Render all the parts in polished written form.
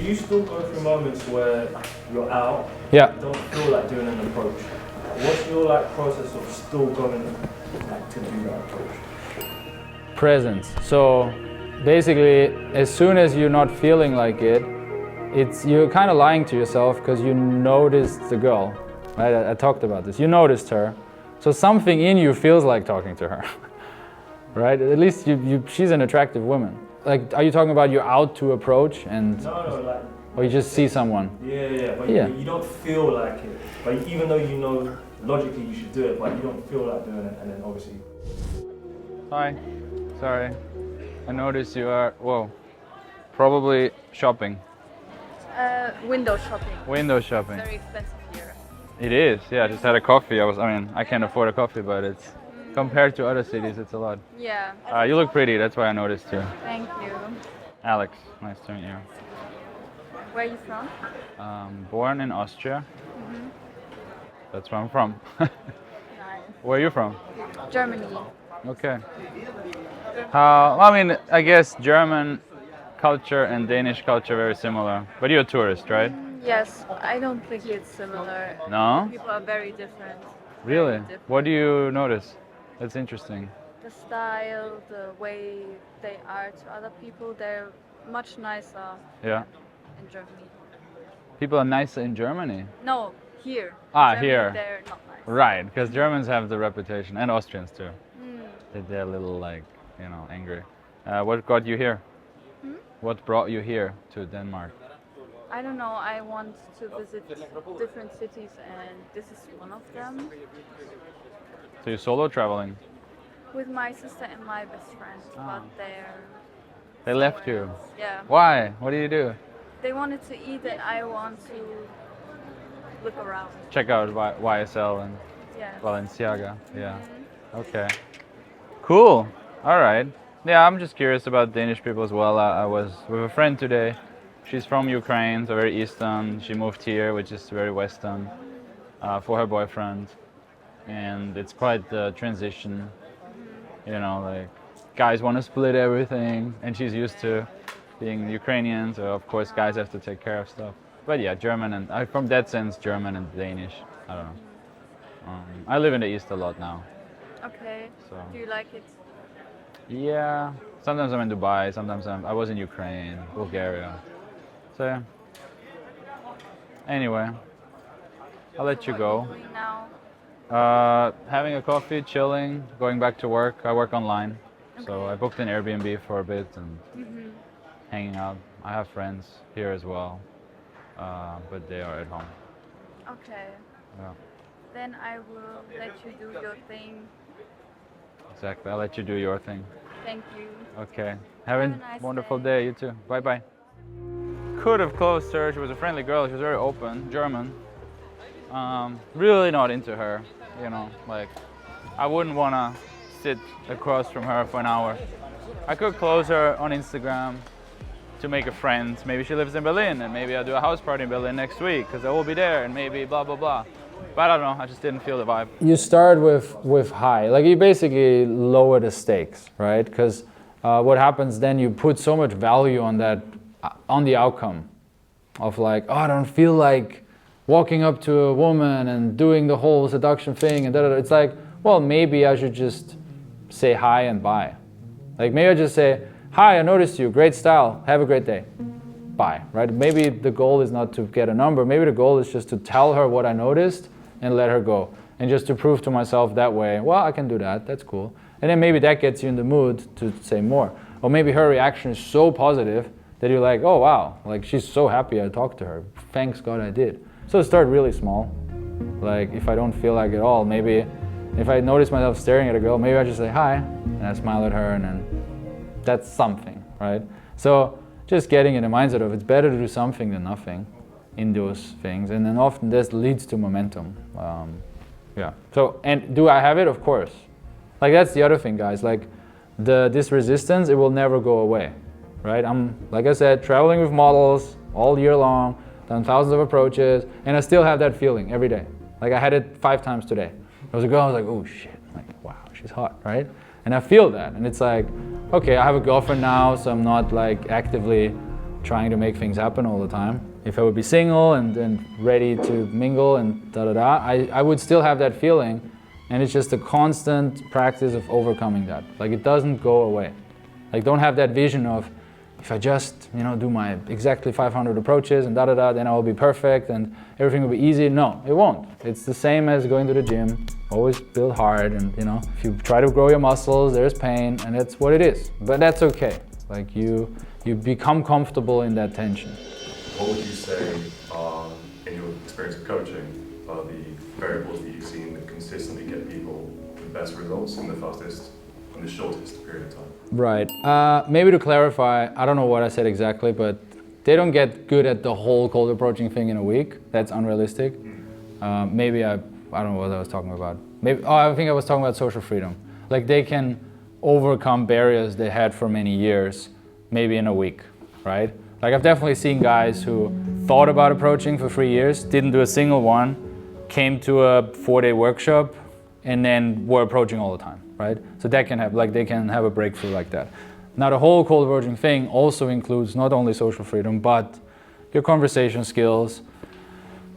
you still go through moments where you're out, Yeah. don't feel like doing an approach? What's your like process of still going like to do that approach? Presence. So basically, as soon as you're not feeling like it, you're kind of lying to yourself because you noticed the girl, right? I talked about this. You noticed her, so something in you feels like talking to her, right? At least she's an attractive woman. Like, are you talking about you're out to approach and? No, like. Or you just see someone? Yeah, but yeah. You don't feel like it. But even though you know logically you should do it, but you don't feel like doing it, and then obviously. Hi, sorry. I noticed you are, probably shopping. Window shopping. Window shopping. Very expensive here. It is, yeah. I just had a coffee. I can't afford a coffee, but it's compared to other cities, it's a lot. Yeah. You look pretty. That's why I noticed you. Thank you. Alex, nice to meet you. Where are you from? Born in Austria. That's where I'm from. Nice. Where are you from? Germany. Okay. I guess German culture and Danish culture are very similar. But you're a tourist, right? Yes, I don't think it's similar. No? People are very different. Really? Very different. What do you notice? That's interesting. The style, the way they are to other people, they're much nicer Yeah. in Germany. People are nicer in Germany? No, here. Ah, Germany, here. they're not nice. Right, because Germans have the reputation, and Austrians too. That they're a little angry. What got you here? What brought you here to Denmark? I don't know, I want to visit different cities and this is one of them. So you're solo traveling? With my sister and my best friend, but They left you? Yeah. Why? What do you do? They wanted to eat and I want to look around. Check out YSL and Yeah. Balenciaga. Yeah. Okay. Cool. All right. Yeah, I'm just curious about Danish people as well. I was with a friend today. She's from Ukraine, so very Eastern. She moved here, which is very Western, for her boyfriend. And it's quite the transition. You know, like guys want to split everything, and she's used to being Ukrainian, so of course guys have to take care of stuff. But yeah, German and from that sense, German and Danish. I don't know. I live in the East a lot now. Okay. So. Do you like it? Yeah. Sometimes I'm in Dubai. Sometimes I was in Ukraine, Bulgaria. So yeah. Anyway, I'll let you go. What are you doing now? Having a coffee, chilling, going back to work. I work online, so I booked an Airbnb for a bit and hanging out. I have friends here as well, but they are at home. Okay. Yeah. Then I will let you do your thing. Exactly. I'll let you do your thing. Thank you. Okay. Have a nice wonderful day. day. You too. Bye bye. Could have closed her. She was a friendly girl. She was very open, German. Really not into her. You know, like I wouldn't want to sit across from her for an hour. I could close her on Instagram to make a friend. Maybe she lives in Berlin, and maybe I'll do a house party in Berlin next week because I will be there, and maybe blah blah blah. But I don't know. I just didn't feel the vibe. You start with high, like you basically lower the stakes, right? Because what happens then? You put so much value on that, on the outcome, of like, oh, I don't feel like walking up to a woman and doing the whole seduction thing, and da-da-da. It's like, well, maybe I should just say hi and bye. Like maybe I just say, hi, I noticed you, great style, have a great day, bye, right? Maybe the goal is not to get a number, maybe the goal is just to tell her what I noticed and let her go. And just to prove to myself that way, well, I can do that, that's cool. And then maybe that gets you in the mood to say more. Or maybe her reaction is so positive that you're like, oh wow, like she's so happy I talked to her, thanks God I did. So start really small. Like if I don't feel like it all, maybe if I notice myself staring at a girl, maybe I just say hi and I smile at her, and then that's something, right? So just getting in the mindset of it's better to do something than nothing in those things, and then often this leads to momentum. Yeah. So, and do I have it? Of course. Like that's the other thing, guys. Like this resistance, it will never go away, right? I'm, like I said, traveling with models all year long, done thousands of approaches, and I still have that feeling every day. Like I had it 5 times today. There was a girl, I was like, oh shit, like wow, she's hot, right? And I feel that, and it's like, okay, I have a girlfriend now, so I'm not like actively trying to make things happen all the time. If I would be single and ready to mingle and I would still have that feeling, and it's just a constant practice of overcoming that. Like, it doesn't go away. Like, don't have that vision of, if I just, do my exactly 500 approaches and then I'll be perfect and everything will be easy. No, it won't. It's the same as going to the gym. Always build hard, and if you try to grow your muscles, there's pain, and that's what it is. But that's okay. Like, you become comfortable in that tension. What would you say, in your experience of coaching, are the variables that you've seen that consistently get people the best results in the fastest and the shortest period of time? Right. Maybe to clarify, I don't know what I said exactly, but they don't get good at the whole cold approaching thing in a week. That's unrealistic. Maybe I don't know what I was talking about. I think I was talking about social freedom. Like, they can overcome barriers they had for many years, maybe in a week, right? Like, I've definitely seen guys who thought about approaching for 3 years, didn't do a single one, came to a 4-day workshop, and then were approaching all the time, right? So that can have, they can have a breakthrough like that. Now, the whole cold approaching thing also includes not only social freedom, but your conversation skills,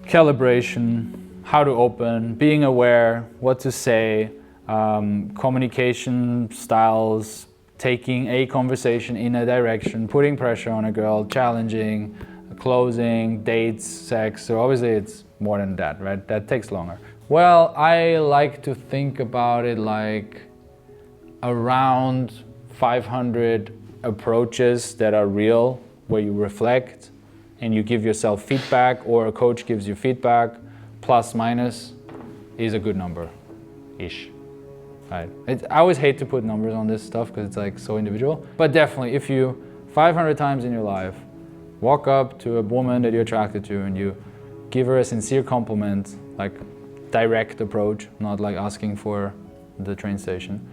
calibration, how to open, being aware, what to say, communication styles, taking a conversation in a direction, putting pressure on a girl, challenging, closing, dates, sex. So obviously it's more than that, right? That takes longer. Well, I like to think about it like around 500 approaches that are real, where you reflect and you give yourself feedback, or a coach gives you feedback, plus minus is a good number-ish. Right. I always hate to put numbers on this stuff because it's like so individual. But definitely, if you 500 times in your life walk up to a woman that you're attracted to and you give her a sincere compliment, like direct approach, not like asking for the train station,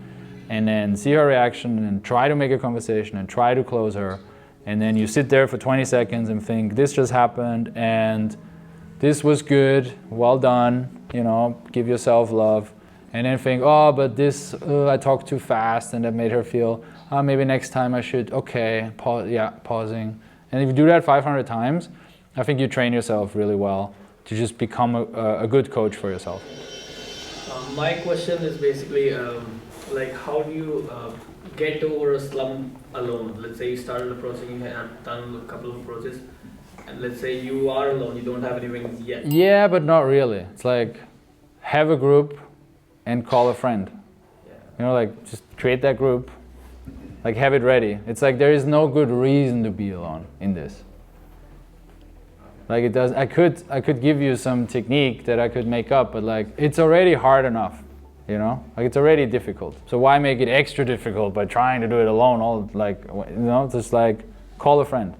and then see her reaction and try to make a conversation and try to close her, and then you sit there for 20 seconds and think, this just happened and this was good, well done, give yourself love. And then think, oh, but this, I talked too fast and that made her feel, maybe next time I should, okay, pausing. And if you do that 500 times, I think you train yourself really well to just become a good coach for yourself. My question is basically, how do you get over a slump alone? Let's say you started approaching, you have done a couple of approaches, and let's say you are alone, you don't have any rings yet. Yeah, but not really. It's like, have a group, and call a friend. Yeah. Just create that group, have it ready. It's like there is no good reason to be alone in this. It does. I could give you some technique that I could make up, but it's already hard enough, it's already difficult. So why make it extra difficult by trying to do it alone? Just call a friend.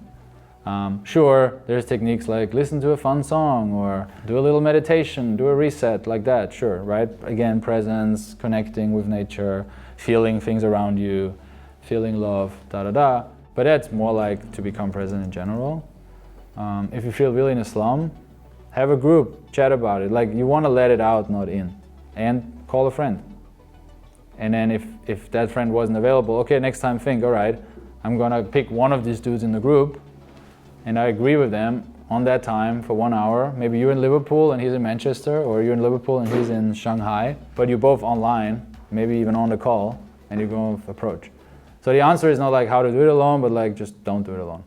Sure, there's techniques like listen to a fun song or do a little meditation, do a reset like that, sure, right? Again, presence, connecting with nature, feeling things around you, feeling love, But that's more like to become present in general. If you feel really in a slum, have a group, chat about it. You want to let it out, not in. And call a friend. And then if that friend wasn't available, okay, next time think, all right, I'm going to pick one of these dudes in the group and I agree with them on that time for 1 hour. Maybe you're in Liverpool and he's in Manchester, or you're in Liverpool and he's in Shanghai, but you're both online, maybe even on the call, and you go approach. So the answer is not how to do it alone, but just don't do it alone.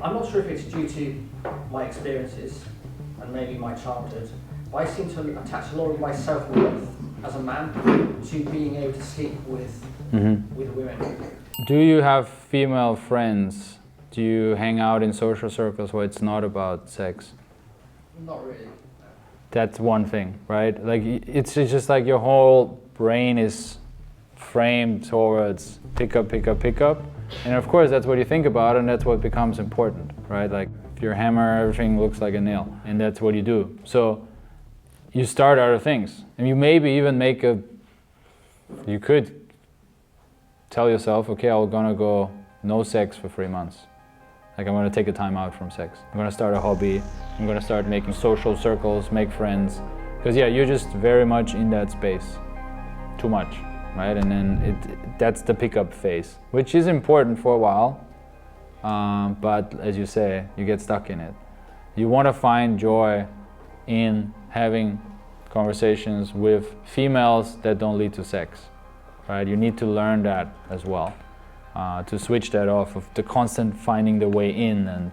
I'm not sure if it's due to my experiences and maybe my childhood, but I seem to attach a lot of my self-worth as a man to being able to sleep with women. Do you have female friends? Do you hang out in social circles where it's not about sex? Not really. That's one thing, right? It's just your whole brain is framed towards pick up. And of course that's what you think about and that's what becomes important, right? If you're a hammer, everything looks like a nail, and that's what you do. So you start other things. And you maybe even you could tell yourself, okay, I'm gonna go no sex for 3 months. I'm gonna take a time out from sex. I'm gonna start a hobby. I'm gonna start making social circles, make friends. Because you're just very much in that space. Too much, right? And then that's the pickup phase, which is important for a while. but as you say, you get stuck in it. You want to find joy in having conversations with females that don't lead to sex, right? You need to learn that as well, to switch that off of the constant finding the way in. And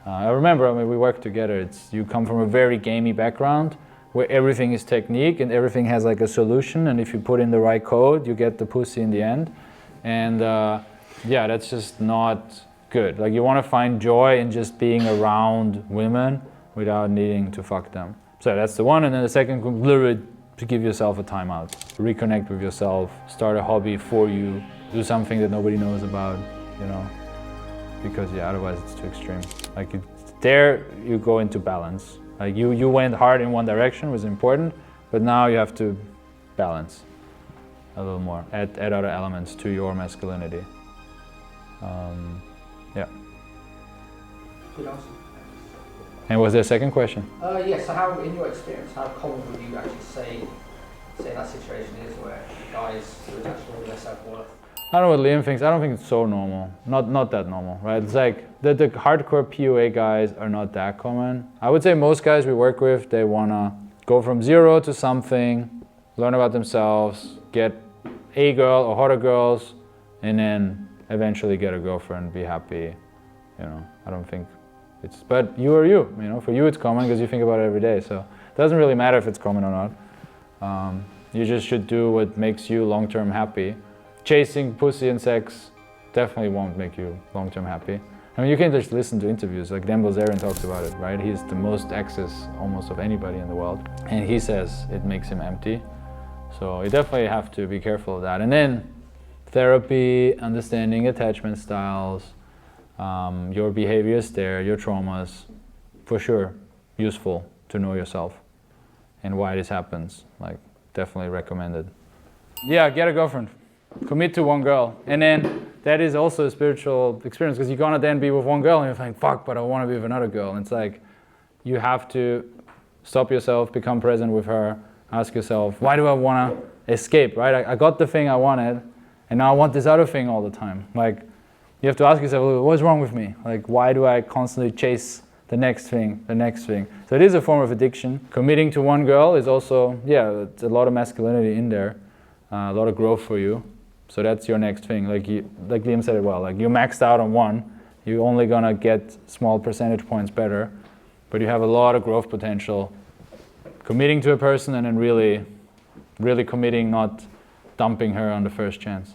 I remember, I mean, we worked together. You come from a very gamey background where everything is technique and everything has like a solution, and if you put in the right code, you get the pussy in the end. And yeah, that's just not good. Like, you want to find joy in just being around women without needing to fuck them. So that's the one. And then the second, literally to give yourself a timeout, reconnect with yourself, start a hobby for you, do something that nobody knows about, you know, because yeah, otherwise it's too extreme. Like, there you go into balance. Like, you went hard in one direction, was important, but now you have to balance a little more, add other elements to your masculinity. Yeah. Good answer. And was there a second question? Yes, so how, in your experience, how common would you actually say that situation is where guys who attach all their self-worth? I don't know what Liam thinks. I don't think it's so normal. Not that normal, right? It's like the hardcore PUA guys are not that common. I would say most guys we work with, they wanna go from zero to something, learn about themselves, get a girl or hotter girls, and then eventually get a girlfriend, be happy. You know, I don't think it's, but you are you. You know, for you it's common because you think about it every day. So it doesn't really matter if it's common or not. You just should do what makes you long-term happy. Chasing pussy and sex definitely won't make you long-term happy. I mean, you can just listen to interviews, like Dan Bilzerian talks about it, right? He's the most access almost of anybody in the world. And he says it makes him empty. So you definitely have to be careful of that. And then therapy, understanding attachment styles, your behaviors there, your traumas, for sure, useful to know yourself and why this happens. Like, definitely recommended. Yeah, get a girlfriend. Commit to one girl, and then that is also a spiritual experience, because you're gonna then be with one girl and you're thinking, fuck, but I want to be with another girl. And it's like, you have to stop yourself, become present with her, ask yourself, why do I want to escape, right? I got the thing I wanted, and now I want this other thing all the time. Like, you have to ask yourself, what's wrong with me? Like, why do I constantly chase the next thing, the next thing? So it is a form of addiction. Committing to one girl is also, yeah, it's a lot of masculinity in there, a lot of growth for you. So that's your next thing. Like Liam said it well, like, you maxed out on one, you're only gonna get small percentage points better, but you have a lot of growth potential. Committing to a person and then really committing, not dumping her on the first chance.